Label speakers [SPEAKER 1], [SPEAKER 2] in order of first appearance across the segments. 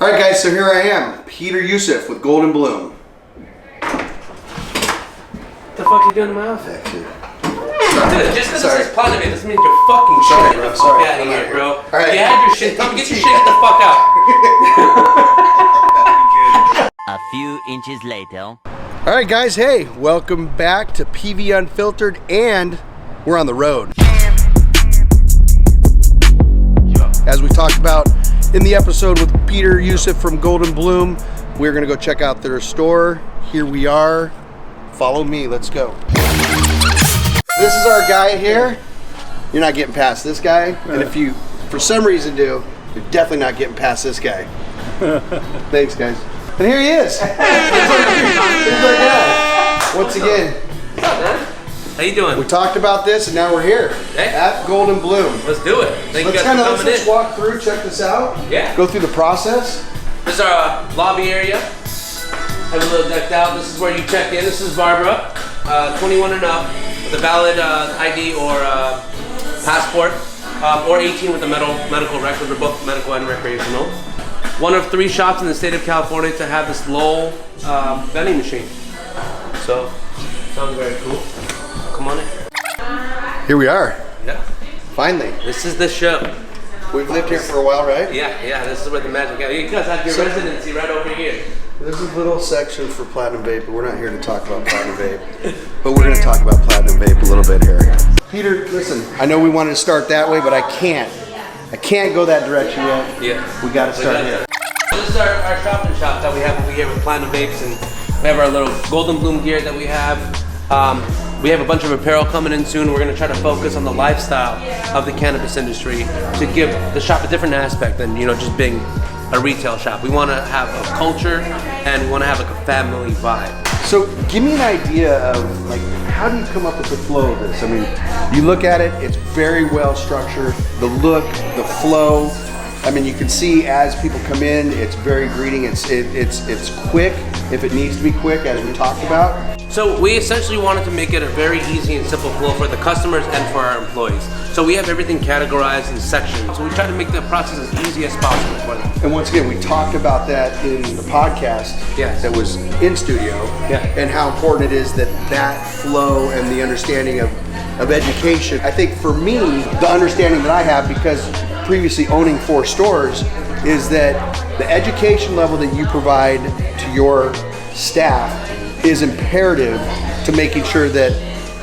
[SPEAKER 1] Alright guys, so here I am, Peter Yousif with Goldn Bloom.
[SPEAKER 2] What the fuck are you doing in my outfit?
[SPEAKER 1] Dude,
[SPEAKER 2] just because it says Platinum Vape doesn't mean you're fucking shit. Get the fuck out of here, bro.
[SPEAKER 1] Alright.
[SPEAKER 2] You had your shit. Come get your shit. Get the fuck out.
[SPEAKER 3] A few inches later.
[SPEAKER 1] Alright guys, hey, welcome back to PV Unfiltered, and we're on the road. As we talked about in the episode with Peter Yousif from Goldn Bloom, we're gonna go check out their store. Here we are. Follow me, let's go. This is our guy here. You're not getting past this guy, and if you, for some reason, do, you're definitely not getting past this guy. Thanks, guys. And here he is. Here's our guy. Once again.
[SPEAKER 2] What's up, man? How you doing?
[SPEAKER 1] We talked about this, and now we're here at Goldn Bloom.
[SPEAKER 2] Let's do it. Thank you guys for coming in.
[SPEAKER 1] Let's walk through, check this out.
[SPEAKER 2] Yeah.
[SPEAKER 1] Go through the process.
[SPEAKER 2] This is our lobby area. Have a little decked out. This is where you check in. This is Barbara, 21 and up, with a valid ID or passport, or 18 with a medical record. We're both medical and recreational. One of 3 shops in the state of California to have this Lowell vending machine. So, sounds very cool. Come on in.
[SPEAKER 1] Here we are.
[SPEAKER 2] Yeah.
[SPEAKER 1] Finally.
[SPEAKER 2] This is the show.
[SPEAKER 1] We've lived here for a while, right?
[SPEAKER 2] Yeah, this is where the magic is. You guys have your residency right over here.
[SPEAKER 1] There's a little section for Platinum Vape, but we're not here to talk about Platinum Vape. But we're going to talk about Platinum Vape a little bit here. Peter, listen, I know we wanted to start that way, but I can't. I can't go that direction yet.
[SPEAKER 2] Yeah.
[SPEAKER 1] We got to start here.
[SPEAKER 2] This is our shopping shop that we have over here with Platinum Vapes, and we have our little Goldn Bloom gear that we have. We have a bunch of apparel coming in soon. We're going to try to focus on the lifestyle of the cannabis industry to give the shop a different aspect than, you know, just being a retail shop. We want to have a culture, and we want to have like a family vibe.
[SPEAKER 1] So give me an idea of, like, how do you come up with the flow of this? I mean, you look at it, it's very well structured. The look, the flow. I mean, you can see as people come in, it's very greeting. It's quick if it needs to be quick, as we talked about.
[SPEAKER 2] So we essentially wanted to make it a very easy and simple flow for the customers and for our employees. So we have everything categorized in sections. So we try to make the process as easy as possible for them.
[SPEAKER 1] And once again, we talked about that in the podcast that was in studio, and how important it is that flow and the understanding of education. I think for me, the understanding that I have, because previously owning 4 stores, is that the education level that you provide to your staff is imperative to making sure that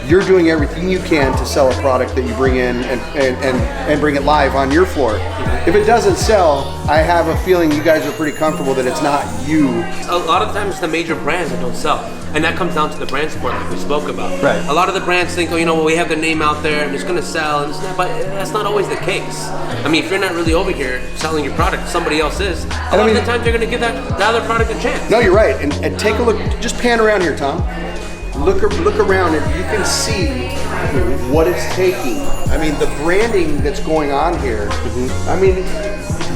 [SPEAKER 1] you're doing everything you can to sell a product that you bring in and bring it live on your floor. If it doesn't sell, I have a feeling you guys are pretty comfortable that it's not you.
[SPEAKER 2] A lot of times it's the major brands that don't sell. And that comes down to the brand support like we spoke about.
[SPEAKER 1] Right.
[SPEAKER 2] A lot of the brands think, oh, you know, well, we have the name out there and it's going to sell, and it's not, but that's not always the case. I mean, if you're not really over here selling your product, somebody else is. A lot of the times you're going to give that other product a chance.
[SPEAKER 1] No, you're right. And take a look. Just pan around here, Tom. Look around, and you can see what it's taking. I mean, the branding that's going on here. I mean,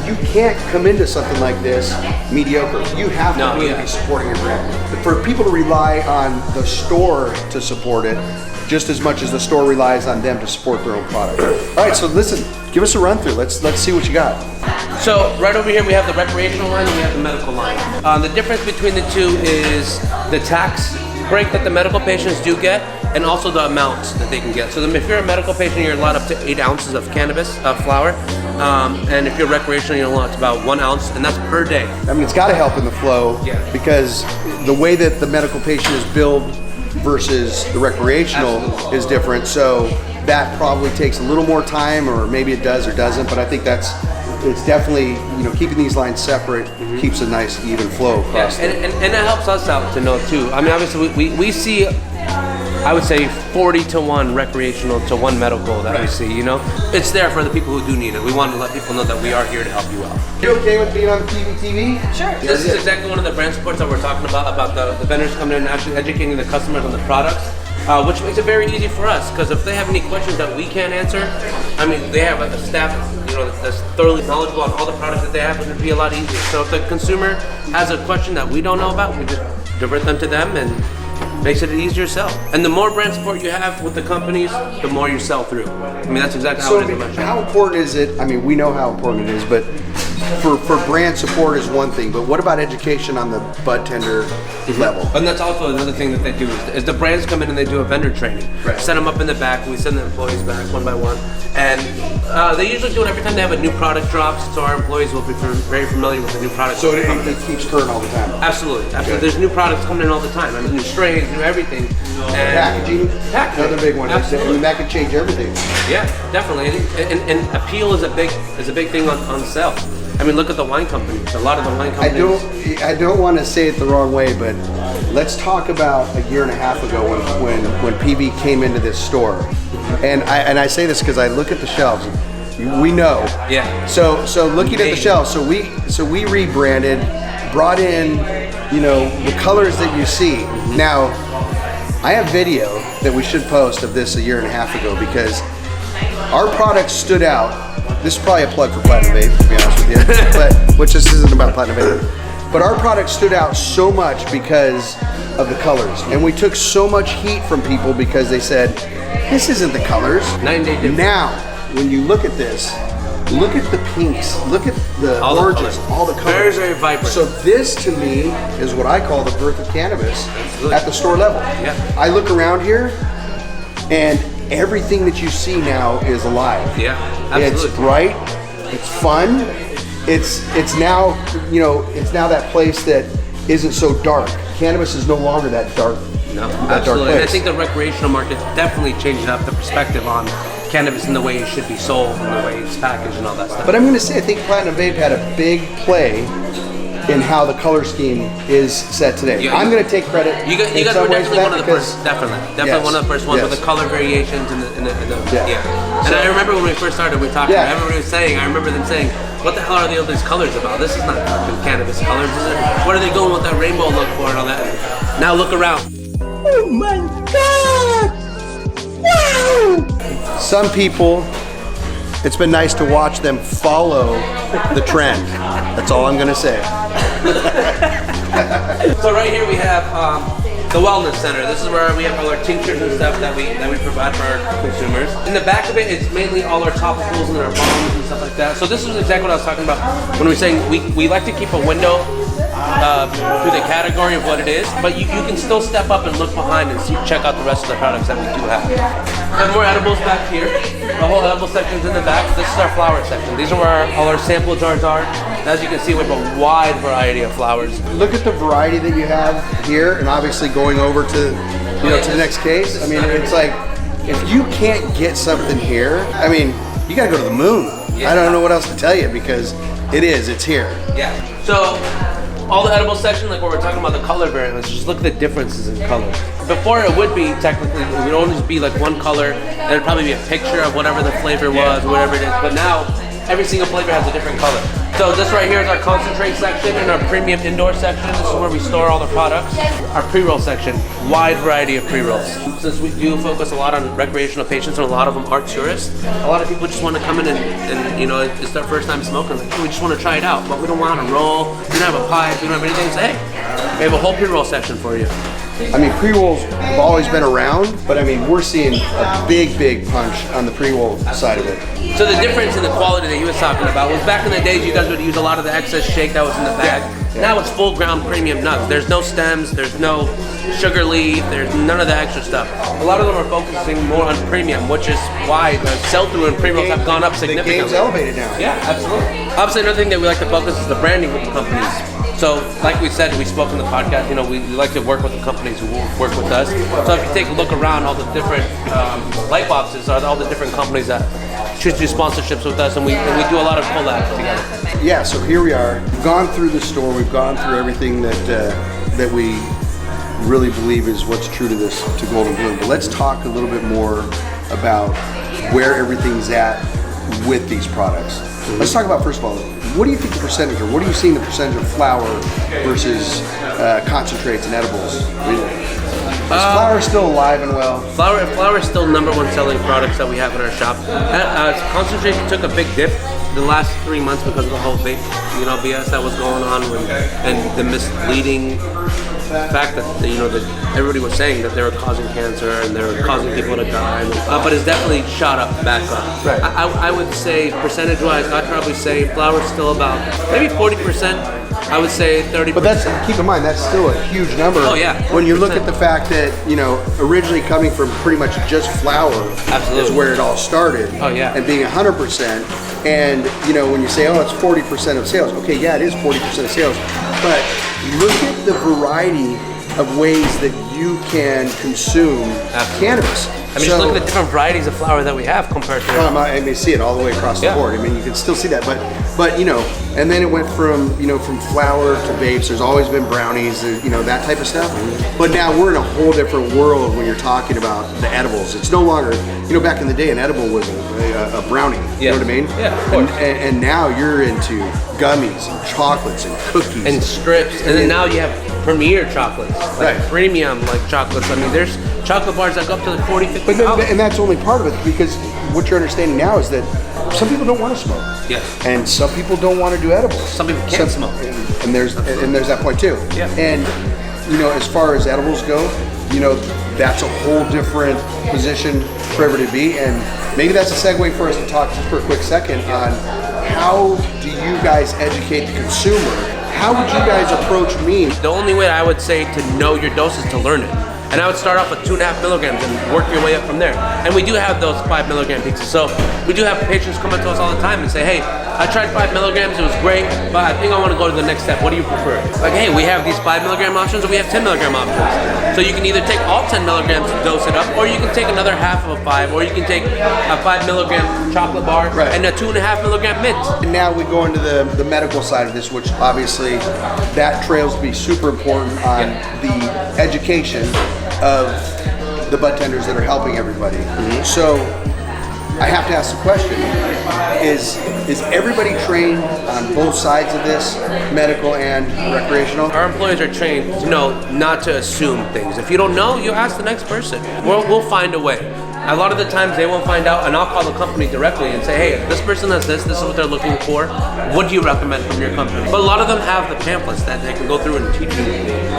[SPEAKER 1] you can't come into something like this mediocre. You have to really be supporting your brand. For people to rely on the store to support it, just as much as the store relies on them to support their own product. All right, so listen, give us a run through. Let's see what you got.
[SPEAKER 2] So right over here we have the recreational line and we have the medical line. The difference between the two is the tax break that the medical patients do get, and also the amounts that they can get. So if you're a medical patient, you're allowed up to 8 ounces of cannabis flower, and if you're recreational, you're allowed about 1 ounce, and that's per day.
[SPEAKER 1] I mean, it's got to help in the flow, because the way that the medical patient is billed versus the recreational is different. So that probably takes a little more time, or maybe it does or doesn't. But I think it's definitely, you know, keeping these lines separate keeps a nice even flow across.
[SPEAKER 2] And that helps us out to know too. I mean, obviously we see, I would say 40 to 1 recreational to 1 medical that we see, you know? It's there for the people who do need it. We want to let people know that we are here to help you out.
[SPEAKER 1] You okay with being on PVTV?
[SPEAKER 2] Sure. This is exactly one of the brand supports that we're talking about the vendors coming in and actually educating the customers on the products. Which makes it very easy for us, because if they have any questions that we can't answer, I mean, they have a staff, you know, that's thoroughly knowledgeable on all the products that they have, and it'd be a lot easier. So if the consumer has a question that we don't know about, we just divert them to them, and makes it easier to sell. And the more brand support you have with the companies, the more you sell through. I mean, that's exactly how it is in my shop.
[SPEAKER 1] How important is it? I mean, we know how important it is, but for brand support is one thing, but what about education on the bud tender level?
[SPEAKER 2] And that's also another thing that they do is the brands come in and they do a vendor training.
[SPEAKER 1] Right.
[SPEAKER 2] Set them up in the back. We send the employees back one by one, and they usually do it every time they have a new product drops. So our employees will be very familiar with the new product.
[SPEAKER 1] So it keeps current all the time.
[SPEAKER 2] Absolutely. There's new products coming in all the time. I mean, new strains, new everything. And
[SPEAKER 1] Packaging, another big one.
[SPEAKER 2] Absolutely.
[SPEAKER 1] That could change everything.
[SPEAKER 2] Yeah, definitely. And appeal is a big thing on sale. I mean, look at the wine companies. A lot of the wine companies.
[SPEAKER 1] I don't want to say it the wrong way, but let's talk about a year and a half ago when PV came into this store, and I say this because I look at the shelves. We know.
[SPEAKER 2] Yeah.
[SPEAKER 1] So looking at the shelves, so we rebranded, brought in, the colors that you see. Now, I have video that we should post of this a year and a half ago because our product stood out. This is probably a plug for Platinum Vape, to be honest with you, but which this isn't about Platinum Vape. But our product stood out so much because of the colors, and we took so much heat from people because they said, "This isn't the colors."
[SPEAKER 2] 9 day difference.
[SPEAKER 1] Now, when you look at this, look at the pinks, look at the oranges, all the colors.
[SPEAKER 2] Very, very vibrant.
[SPEAKER 1] So this, to me, is what I call the birth of cannabis at the store level.
[SPEAKER 2] Yeah.
[SPEAKER 1] I look around here, and everything that you see now is alive.
[SPEAKER 2] Yeah, absolutely.
[SPEAKER 1] It's bright, it's fun, it's now, it's now that place that isn't so dark. Cannabis is no longer that dark.
[SPEAKER 2] No,
[SPEAKER 1] that dark
[SPEAKER 2] absolutely.
[SPEAKER 1] place.
[SPEAKER 2] And I think the recreational market's definitely changing up the perspective on cannabis and the way it should be sold and the way it's packaged and all that stuff.
[SPEAKER 1] But I'm going to say, I think Platinum Vape had a big play in how the color scheme is set today.
[SPEAKER 2] Yeah,
[SPEAKER 1] I'm going to take credit.
[SPEAKER 2] You guys were definitely one of the first, definitely
[SPEAKER 1] Yes,
[SPEAKER 2] one of the first ones
[SPEAKER 1] yes.
[SPEAKER 2] with the color variations and the
[SPEAKER 1] Yeah.
[SPEAKER 2] And
[SPEAKER 1] So-
[SPEAKER 2] I remember when we first started, we talked.
[SPEAKER 1] Yeah.
[SPEAKER 2] I remember them saying, "What the hell are all these colors about? This is not fucking cannabis colors. What are they going with that rainbow look for and all that?" Now look around.
[SPEAKER 1] Oh my God! Wow! Some people, it's been nice to watch them follow the trend. That's all I'm going to say.
[SPEAKER 2] So right here we have the wellness center. This is where we have all our tinctures and stuff that we provide for our consumers. In the back of it, it's mainly all our topicals and our bombs and stuff like that. So this is exactly what I was talking about when we were saying we like to keep a window through the category of what it is, but you can still step up and look behind and check out the rest of the products that we do have. We have more edibles back here. The whole edible section's in the back. This is our flower section. These are where all our sample jars are. And as you can see, we have a wide variety of flowers.
[SPEAKER 1] Look at the variety that you have here, and obviously going over to to the next case. I mean, it's like if you can't get something here, I mean, you got to go to the moon.
[SPEAKER 2] Yeah.
[SPEAKER 1] I don't know what else to tell you because it's here.
[SPEAKER 2] Yeah. So all the edible section, like what we're talking about, the color variants, just look at the differences in color. Before it would be technically, it would only be like one color, and it'd probably be a picture of whatever the flavor was, whatever it is. But now, every single flavor has a different color. So this right here is our concentrate section and our premium indoor section. This is where we store all the products. Our pre-roll section, wide variety of pre-rolls. Since we do focus a lot on recreational patients and a lot of them are tourists, a lot of people just want to come in and it's their first time smoking. Like, we just want to try it out, but we don't want to roll, we don't have a pipe, we don't have anything. So hey, we have a whole pre-roll section for you.
[SPEAKER 1] I mean, pre-rolls have always been around, but I mean, we're seeing a big punch on the pre-roll side of it.
[SPEAKER 2] So the difference in the quality that he was talking about was back in the days, you guys would use a lot of the excess shake that was in the bag.
[SPEAKER 1] Yeah.
[SPEAKER 2] Now it's full ground premium nuts. There's no stems, there's no sugar leaf, there's none of the extra stuff. A lot of them are focusing more on premium, which is why the sell-through and pre-rolls have gone up significantly.
[SPEAKER 1] The game's elevated now.
[SPEAKER 2] Yeah, absolutely. Obviously, another thing that we like to focus is the branding with the companies. So, like we said, we spoke in the podcast, we like to work with the companies who work with us. So if you take a look around, all the different light boxes are all the different companies that choose to do sponsorships with us, and we do a lot of collabs together.
[SPEAKER 1] Yeah, so here we are. We've gone through the store. We've gone through everything that we really believe is what's true to Goldn Bloom. But let's talk a little bit more about where everything's at with these products. Let's talk about, first of all, what do you think the percentage, or what are you seeing the percentage of flower versus concentrates and edibles? Is flower still alive and well?
[SPEAKER 2] Flower is still #1 selling products that we have in our shop. Concentrates took a big dip the last 3 months because of the whole vape, BS that was going on and the misleading fact that that everybody was saying that they were causing cancer and they were causing people to die, but it's definitely shot up back up.
[SPEAKER 1] Right.
[SPEAKER 2] I would say percentage-wise, I'd probably say flower's still about maybe 40%. I would say 30%.
[SPEAKER 1] But keep in mind, that's still a huge number.
[SPEAKER 2] Oh yeah. 40%.
[SPEAKER 1] When you look at the fact that, originally coming from pretty much just flower is where it all started.
[SPEAKER 2] Oh yeah.
[SPEAKER 1] And being 100%. And, when you say, it's 40% of sales. Okay, yeah, it is 40% of sales. But look at the variety of ways that you can consume cannabis.
[SPEAKER 2] I mean, just look at the different varieties of flower that we have compared to.
[SPEAKER 1] I mean, see it all the way across the board. I mean, you can still see that, but and then it went from from flower to vapes. There's always been brownies, that type of stuff. But now we're in a whole different world when you're talking about the edibles. It's no longer, back in the day, an edible was a brownie. You know what I mean?
[SPEAKER 2] Yeah, of course.
[SPEAKER 1] And now you're into gummies and chocolates and cookies
[SPEAKER 2] and strips, and then now you have premier chocolates, like premium chocolates. I mean, there's chocolate bars that go up to like 40, 50 dollars.
[SPEAKER 1] And that's only part of it, because what you're understanding now is that some people don't want to smoke.
[SPEAKER 2] Yes.
[SPEAKER 1] And some people don't want to do edibles.
[SPEAKER 2] Some people can't smoke.
[SPEAKER 1] And there's that point too.
[SPEAKER 2] Yeah.
[SPEAKER 1] And as far as edibles go, that's a whole different position for everybody to be. And maybe that's a segue for us to talk just for a quick second on how do you guys educate the consumer? How would you guys approach me?
[SPEAKER 2] The only way I would say to know your dose is to learn it. And I would start off with 2.5 milligrams and work your way up from there. And we do have those 5 milligram pieces. So we do have patients come up to us all the time and say, hey, I tried 5 milligrams, it was great, but I think I want to go to the next step. What do you prefer? Like, hey, we have these 5 milligram options, or we have 10 milligram options. So you can either take all 10 milligrams and dose it up, or you can take another half of a 5, or you can take a 5 milligram chocolate bar and a 2.5 milligram mint.
[SPEAKER 1] And now we go into the medical side of this, which obviously that trails to be super important on the education of the bud tenders that are helping everybody. So I have to ask the question, is everybody trained on both sides of this, medical and recreational?
[SPEAKER 2] Our employees are trained to know not to assume things. If you don't know, you ask the next person. We'll find a way. A lot of the times they won't find out, and I'll call the company directly and say, hey, this person has this is what they're looking for. What do you recommend from your company? But a lot of them have the pamphlets that they can go through and teach you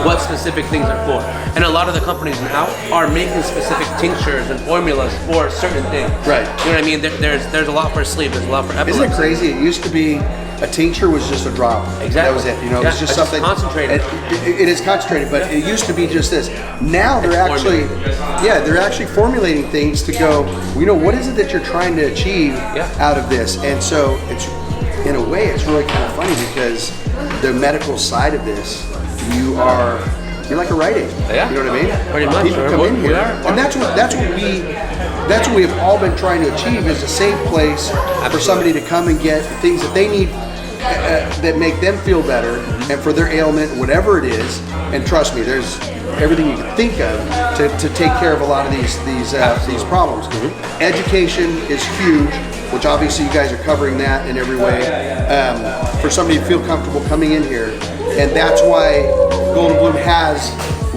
[SPEAKER 2] what specific things are for. And a lot of the companies now are making specific tinctures and formulas for certain things.
[SPEAKER 1] Right.
[SPEAKER 2] You know what I mean? There's a lot for sleep, there's a lot for epilepsy.
[SPEAKER 1] Isn't it crazy? It used to be a tincture was just a drop.
[SPEAKER 2] Exactly.
[SPEAKER 1] That was it. It was just something
[SPEAKER 2] concentrated.
[SPEAKER 1] It is concentrated, but it used to be just this. Now they're actually formulating things to go, what is it that you're trying to achieve out of this? And so it's, in a way, it's really kind of funny, because the medical side of this, you're like a Rite Aid.
[SPEAKER 2] Yeah.
[SPEAKER 1] You know what I mean?
[SPEAKER 2] Pretty much.
[SPEAKER 1] People come in here, and that's what we have all been trying to achieve, is a safe place for somebody to come and get things that they need that make them feel better, and for their ailment, whatever it is. And trust me, there's everything you can think of to take care of a lot of these problems. Education is huge, which obviously you guys are covering that in every way, for somebody to feel comfortable coming in here. And that's why Goldn Bloom has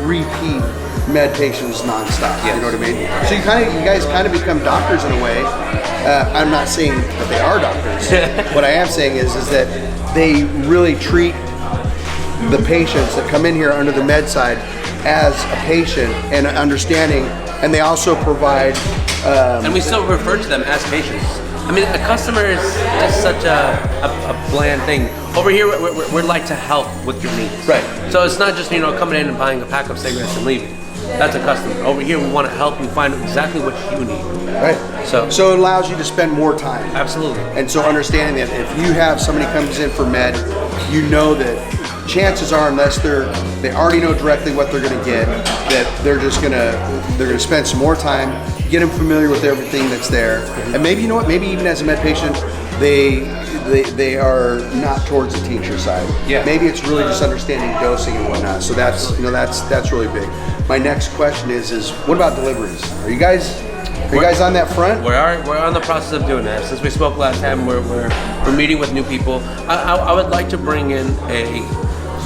[SPEAKER 1] repeat med patients nonstop. Yes. You know what I mean? So you guys kind of become doctors in a way. I'm not saying that they are doctors. What I am saying is that they really treat the patients that come in here under the med side as a patient and an understanding, and they also provide.
[SPEAKER 2] And we still refer to them as patients. I mean, a customer is just such a bland thing. Over here, we're like to help with your needs.
[SPEAKER 1] Right.
[SPEAKER 2] So it's not just coming in and buying a pack of cigarettes and leaving. That's a customer. Over here, we want to help you find exactly what you need.
[SPEAKER 1] Right. So it allows you to spend more time.
[SPEAKER 2] Absolutely.
[SPEAKER 1] And so understanding that if you have somebody comes in for med, you know that chances are, unless they already know directly what they're going to get, that they're going to spend some more time, get them familiar with everything that's there, and maybe maybe even as a med patient, they are not towards the tincture side.
[SPEAKER 2] Yeah.
[SPEAKER 1] Maybe it's really just understanding dosing and whatnot. So that's that's really big. My next question is what about deliveries? Are you guys on that front?
[SPEAKER 2] We're on the process of doing that. Since we spoke last time, we're meeting with new people. I would like to bring in a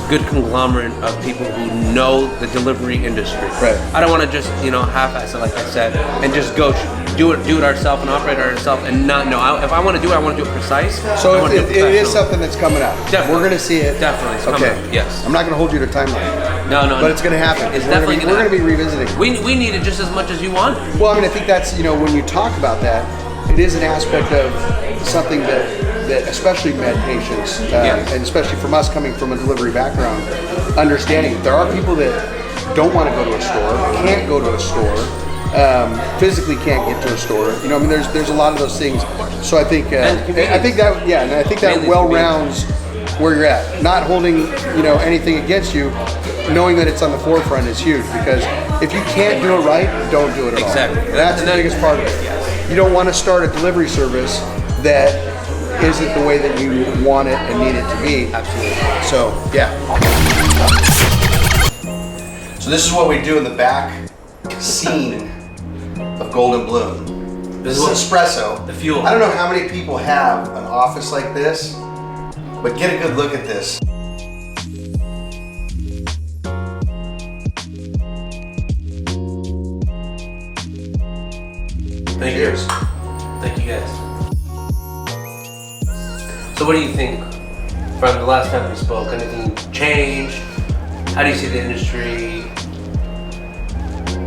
[SPEAKER 2] good conglomerate of people who know the delivery industry.
[SPEAKER 1] Right.
[SPEAKER 2] I don't want to just half-ass it, like I said, and just go do it ourselves and operate it ourselves and not know. If I want to do it, I want to do it precise.
[SPEAKER 1] So if it is something that's coming out,
[SPEAKER 2] definitely.
[SPEAKER 1] we're going to see it.
[SPEAKER 2] Definitely. It's
[SPEAKER 1] okay.
[SPEAKER 2] Coming. Yes.
[SPEAKER 1] I'm not going to hold you to timeline.
[SPEAKER 2] No.
[SPEAKER 1] But it's going to happen.
[SPEAKER 2] It's definitely
[SPEAKER 1] we're going to be revisiting.
[SPEAKER 2] We need it just as much as you want.
[SPEAKER 1] Well, I mean, I think that's, you know, when you talk about that, it is an aspect of something that especially med patients, and especially from us coming from a delivery background, understanding there are people that don't want to go to a store, can't go to a store, physically can't get to a store. You know, I mean, there's a lot of those things. So I think that well rounds where you're at. Not holding, you know, anything against you, knowing that it's on the forefront is huge, because if you can't do it right, don't do it at all.
[SPEAKER 2] Exactly.
[SPEAKER 1] That's the biggest part of it. You don't want to start a delivery service that isn't the way that you want it and need it to be.
[SPEAKER 2] Absolutely.
[SPEAKER 1] So, yeah. So this is what we do in the back scene of Goldn Bloom. This is espresso.
[SPEAKER 2] The fuel.
[SPEAKER 1] I don't know how many people have an office like this, but get a good look at this.
[SPEAKER 2] Cheers. Thank you guys. So what do you think from the last time we spoke? Anything changed? How do you see the industry?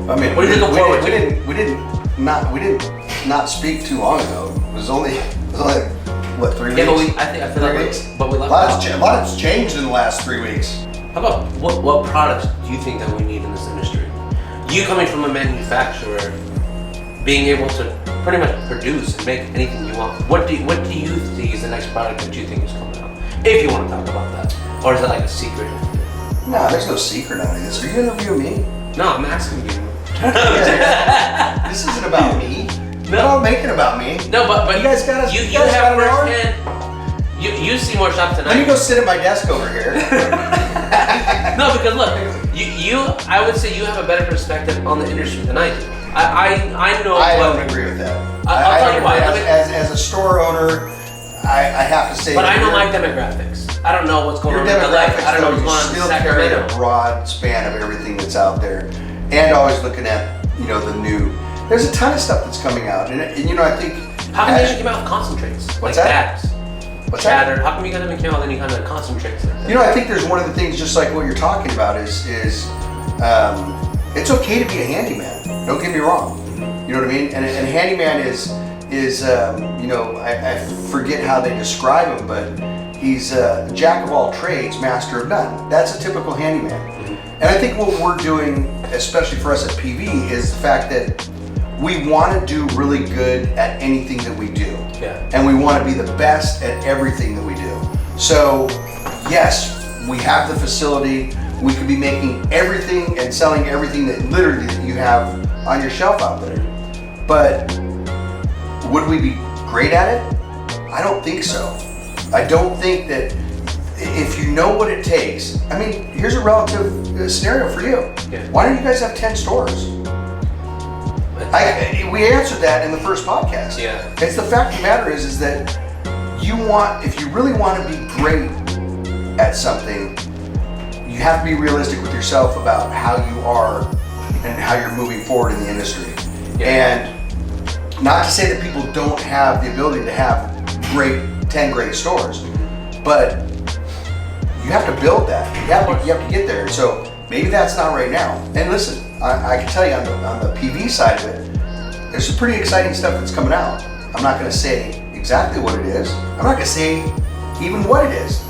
[SPEAKER 1] I mean,
[SPEAKER 2] what do you look forward to?
[SPEAKER 1] We didn't not speak too long ago. It was only what, 3 weeks?
[SPEAKER 2] Yeah, but I feel like but we left
[SPEAKER 1] a lot has changed in the last 3 weeks.
[SPEAKER 2] How about what products do you think that we need in this industry? You coming from a manufacturer, being able to pretty much produce and make anything you want. What do you see is the next product that you think is coming out? If you want to talk about that, or is it like a secret?
[SPEAKER 1] No, there's no secret on this. Are you interviewing me?
[SPEAKER 2] No, I'm asking you.
[SPEAKER 1] This isn't about me.
[SPEAKER 2] No.
[SPEAKER 1] Don't make it about me.
[SPEAKER 2] No, but
[SPEAKER 1] you guys got us.
[SPEAKER 2] You have firsthand. You see more shops than I do.
[SPEAKER 1] Let me go sit at my desk over here.
[SPEAKER 2] No, because look, I would say you have a better perspective on the industry than I do. I know.
[SPEAKER 1] I don't agree with that.
[SPEAKER 2] I'll tell you why.
[SPEAKER 1] As a store owner, I have to say.
[SPEAKER 2] But I know my demographics. I don't know what's going on in the life. I don't know what's going on in Sacramento.
[SPEAKER 1] You still carry a broad span of everything that's out there, and always looking at, you know, the new. There's a ton of stuff that's coming out, and you know, I think.
[SPEAKER 2] How come you should come out with concentrates?
[SPEAKER 1] What's
[SPEAKER 2] like
[SPEAKER 1] that?
[SPEAKER 2] Dabs,
[SPEAKER 1] what's
[SPEAKER 2] chatter.
[SPEAKER 1] that?
[SPEAKER 2] How come you guys haven't come out with any kind of concentrates?
[SPEAKER 1] You know, I think there's one of the things, just like what you're talking about, is it's okay to be a handyman. Don't get me wrong. You know what I mean? And handyman is you know, I forget how they describe him, but he's a jack of all trades, master of none. That's a typical handyman. And I think what we're doing, especially for us at PV, is the fact that we want to do really good at anything that we do.
[SPEAKER 2] Yeah.
[SPEAKER 1] And we want to be the best at everything that we do. So, yes, we have the facility. We could be making everything and selling everything that literally you have on your shelf out there. But would we be great at it? I don't think so. I don't think that if you know what it takes. I mean, here's a relative scenario for you.
[SPEAKER 2] Yeah.
[SPEAKER 1] Why don't you guys have 10 stores? We answered that in the first podcast.
[SPEAKER 2] Yeah.
[SPEAKER 1] It's the fact of the matter is that if you really want to be great at something, you have to be realistic with yourself about how you are and how you're moving forward in the industry.
[SPEAKER 2] Yeah.
[SPEAKER 1] And not to say that people don't have the ability to have 10 great stores, but you have to build that. You have to get there. So maybe that's not right now. And listen, I can tell you on the PV side of it, there's some pretty exciting stuff that's coming out. I'm not going to say exactly what it is. I'm not going to say even what it is.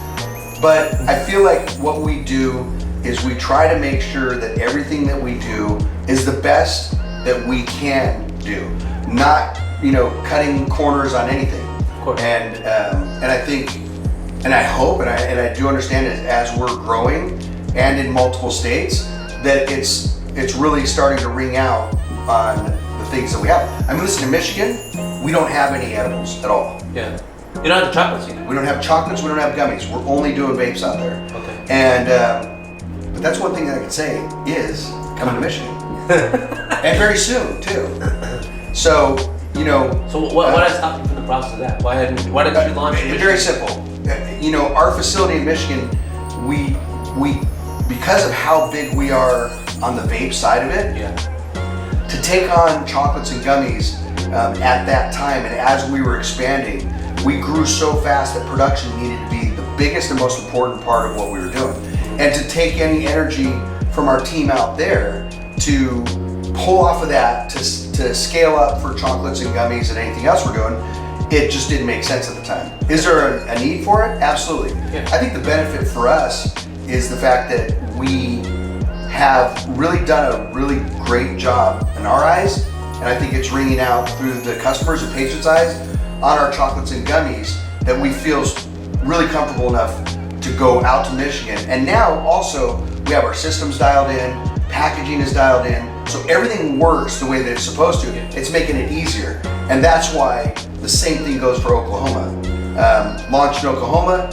[SPEAKER 1] But I feel like what we do is we try to make sure that everything that we do is the best that we can do. Not, you know, cutting corners on anything.
[SPEAKER 2] Of course.
[SPEAKER 1] And I think, and I hope, and I do understand that as we're growing and in multiple states, that it's really starting to ring out on the things that we have. I mean, listen, in Michigan, we don't have any edibles at all.
[SPEAKER 2] Yeah. You don't have the chocolates either.
[SPEAKER 1] We don't have chocolates, we don't have gummies. We're only doing vapes out there.
[SPEAKER 2] Okay.
[SPEAKER 1] And, but that's one thing that I can say is coming to Michigan. And very soon, too. So, you know.
[SPEAKER 2] So what has stopped you from the process of that? Why didn't you launch in Michigan?
[SPEAKER 1] Very simple. You know, our facility in Michigan, we because of how big we are on the vape side of it,
[SPEAKER 2] yeah.
[SPEAKER 1] to take on chocolates and gummies at that time, and as we were expanding, we grew so fast that production needed to be the biggest and most important part of what we were doing. And to take any energy from our team out there to pull off of that to scale up for chocolates and gummies and anything else we're doing, it just didn't make sense at the time. Is there a need for it? Absolutely. Yeah. I think the benefit for us is the fact that we have really done a really great job in our eyes, and I think it's ringing out through the customers and patients' eyes on our chocolates and gummies that we feel really comfortable enough to go out to Michigan. And now also we have our systems dialed in, packaging is dialed in, so everything works the way that it's supposed to. It's making it easier, and that's why the same thing goes for Oklahoma. Launched in Oklahoma,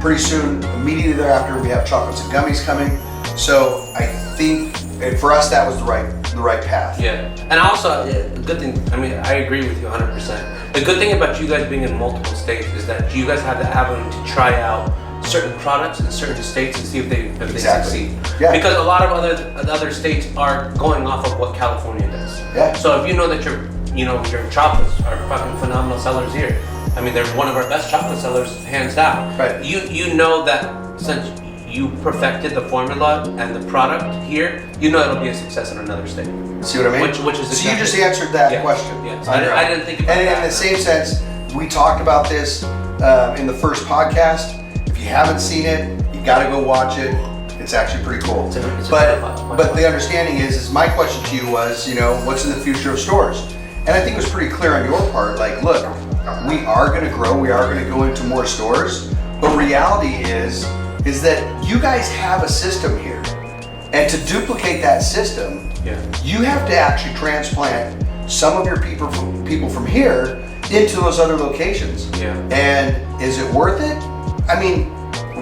[SPEAKER 1] pretty soon, immediately thereafter, we have chocolates and gummies coming. So I think for us that was the right path.
[SPEAKER 2] Yeah, and also the good thing. I mean, I agree with you 100%. The good thing about you guys being in multiple states is that you guys have the avenue to try out certain products in certain states and see if they succeed.
[SPEAKER 1] Yeah.
[SPEAKER 2] Because a lot of other states are going off of what California does.
[SPEAKER 1] Yeah.
[SPEAKER 2] So if you know that your chocolates are fucking phenomenal sellers here. I mean, they're one of our best chocolate sellers, hands down.
[SPEAKER 1] Right.
[SPEAKER 2] You know that since you perfected the formula and the product here, you know it'll be a success in another state.
[SPEAKER 1] See what I mean?
[SPEAKER 2] Which is
[SPEAKER 1] so you just answered that question.
[SPEAKER 2] Yeah. So I didn't think about
[SPEAKER 1] that. And in the same sense, we talked about this in the first podcast. If you haven't seen it, you got to go watch it. It's actually pretty cool. But the understanding is my question to you was, what's in the future of stores? And I think it was pretty clear on your part. Like, look, we are going to grow. We are going to go into more stores. But reality is that you guys have a system here, and to duplicate that system, you have to actually transplant some of your people from here into those other locations. Yeah. And is it worth it? I mean,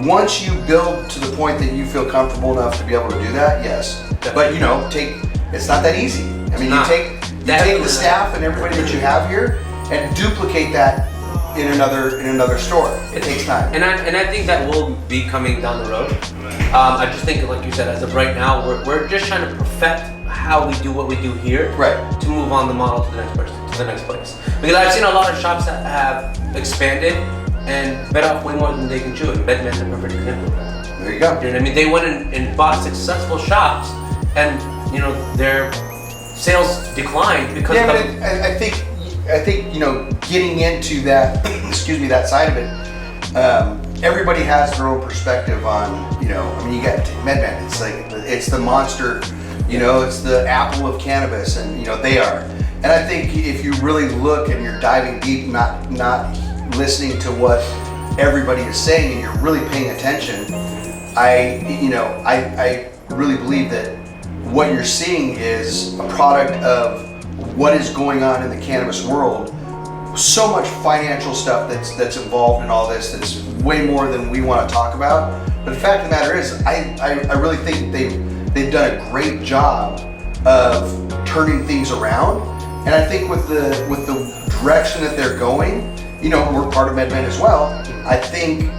[SPEAKER 1] once you build to the point that you feel comfortable enough to be able to do that, yes. Definitely. But it's not that easy. I mean, you take the staff and everybody that you have here and duplicate that in another store. It takes time.
[SPEAKER 2] And I think that will be coming down the road. I just think, like you said, as of right now, we're just trying to perfect how we do what we do here,
[SPEAKER 1] right?
[SPEAKER 2] To move on the model to the next place. Because I've seen a lot of shops that have expanded and bit off way more than they can chew, and Bedman's a perfect example of that.
[SPEAKER 1] There you go.
[SPEAKER 2] You know what I mean? They went and bought successful shops, and their sales declined because.
[SPEAKER 1] Yeah, but I think getting into that, that side of it. Everybody has their own perspective on, you got MedMan. It's the monster, it's the apple of cannabis, and they are. And I think if you really look and you're diving deep, not listening to what everybody is saying, and you're really paying attention, I really believe that what you're seeing is a product of what is going on in the cannabis world. So much financial stuff that's involved in all this that's way more than we want to talk about. But the fact of the matter is, I really think they've done a great job of turning things around. And I think with the direction that they're going, we're part of MedMen as well. I think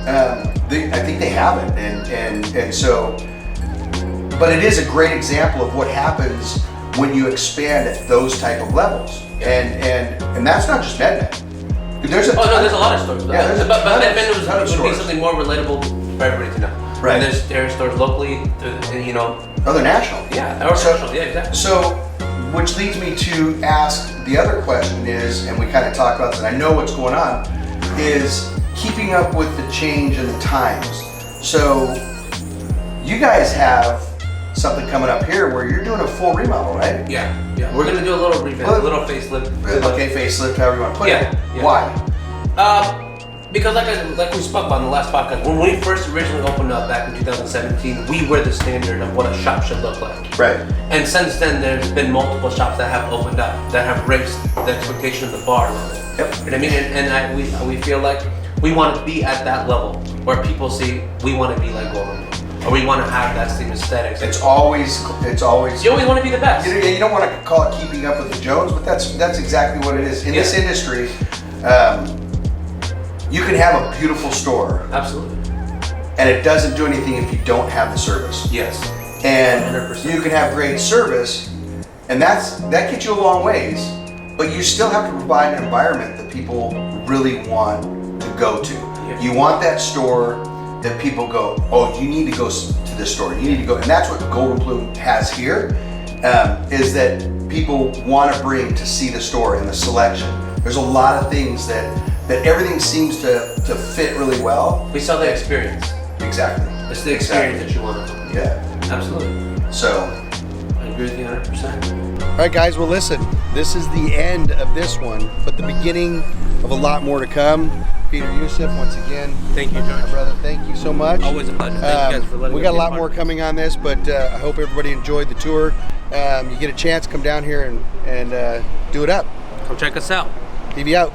[SPEAKER 1] they have it, and so. But it is a great example of what happens when you expand at those type of levels, and that's not just MedMen. There's a lot
[SPEAKER 2] of stores.
[SPEAKER 1] Yeah,
[SPEAKER 2] but MedMen would be something more relatable for everybody to know.
[SPEAKER 1] Right.
[SPEAKER 2] And there are stores locally,
[SPEAKER 1] Other national.
[SPEAKER 2] Yeah, national. Yeah, exactly.
[SPEAKER 1] So, which leads me to ask the other question is, and we kind of talked about this, and I know what's going on, is keeping up with the change in the times. So, you guys have something coming up here where you're doing a full remodel, right?
[SPEAKER 2] Yeah. We're gonna do a little revamp, a little facelift.
[SPEAKER 1] Okay, facelift, however you want to put it. Why?
[SPEAKER 2] Because like we spoke about in the last podcast, when we first originally opened up back in 2017, we were the standard of what a shop should look like.
[SPEAKER 1] Right.
[SPEAKER 2] And since then, there's been multiple shops that have opened up that have raised the expectation of the bar level.
[SPEAKER 1] Yep.
[SPEAKER 2] You know what I mean? And we feel like we want to be at that level where people see we want to be like Goldn Bloom. Or we want to have that same aesthetic.
[SPEAKER 1] It's always.
[SPEAKER 2] You always want to be the best.
[SPEAKER 1] You don't want to call it keeping up with the Jones, but that's exactly what it is. In this industry, you can have a beautiful store.
[SPEAKER 2] Absolutely.
[SPEAKER 1] And it doesn't do anything if you don't have the service.
[SPEAKER 2] Yes.
[SPEAKER 1] And
[SPEAKER 2] 100%.
[SPEAKER 1] You can have great service, and that gets you a long ways. but you still have to provide an environment that people really want to go to. Yeah. You want that store that people go, oh, you need to go to this store. You need to go, and that's what Goldn Bloom has here, is that people want to bring to see the store and the selection. There's a lot of things that everything seems to fit really well.
[SPEAKER 2] We sell the experience.
[SPEAKER 1] Exactly.
[SPEAKER 2] It's the experience that you want.
[SPEAKER 1] Yeah.
[SPEAKER 2] Absolutely.
[SPEAKER 1] So.
[SPEAKER 2] I agree with you 100%.
[SPEAKER 1] All right, guys, well, listen, this is the end of this one, but the beginning of a lot more to come. Peter, Yousif, once again.
[SPEAKER 2] Thank you, George.
[SPEAKER 1] My brother, thank you so much.
[SPEAKER 2] Always a pleasure. Thank you guys for letting me
[SPEAKER 1] We got a
[SPEAKER 2] be
[SPEAKER 1] lot
[SPEAKER 2] part
[SPEAKER 1] more
[SPEAKER 2] of it.
[SPEAKER 1] coming on this, but I hope everybody enjoyed the tour. You get a chance, come down here and do it up.
[SPEAKER 2] Come check us out.
[SPEAKER 1] PV out.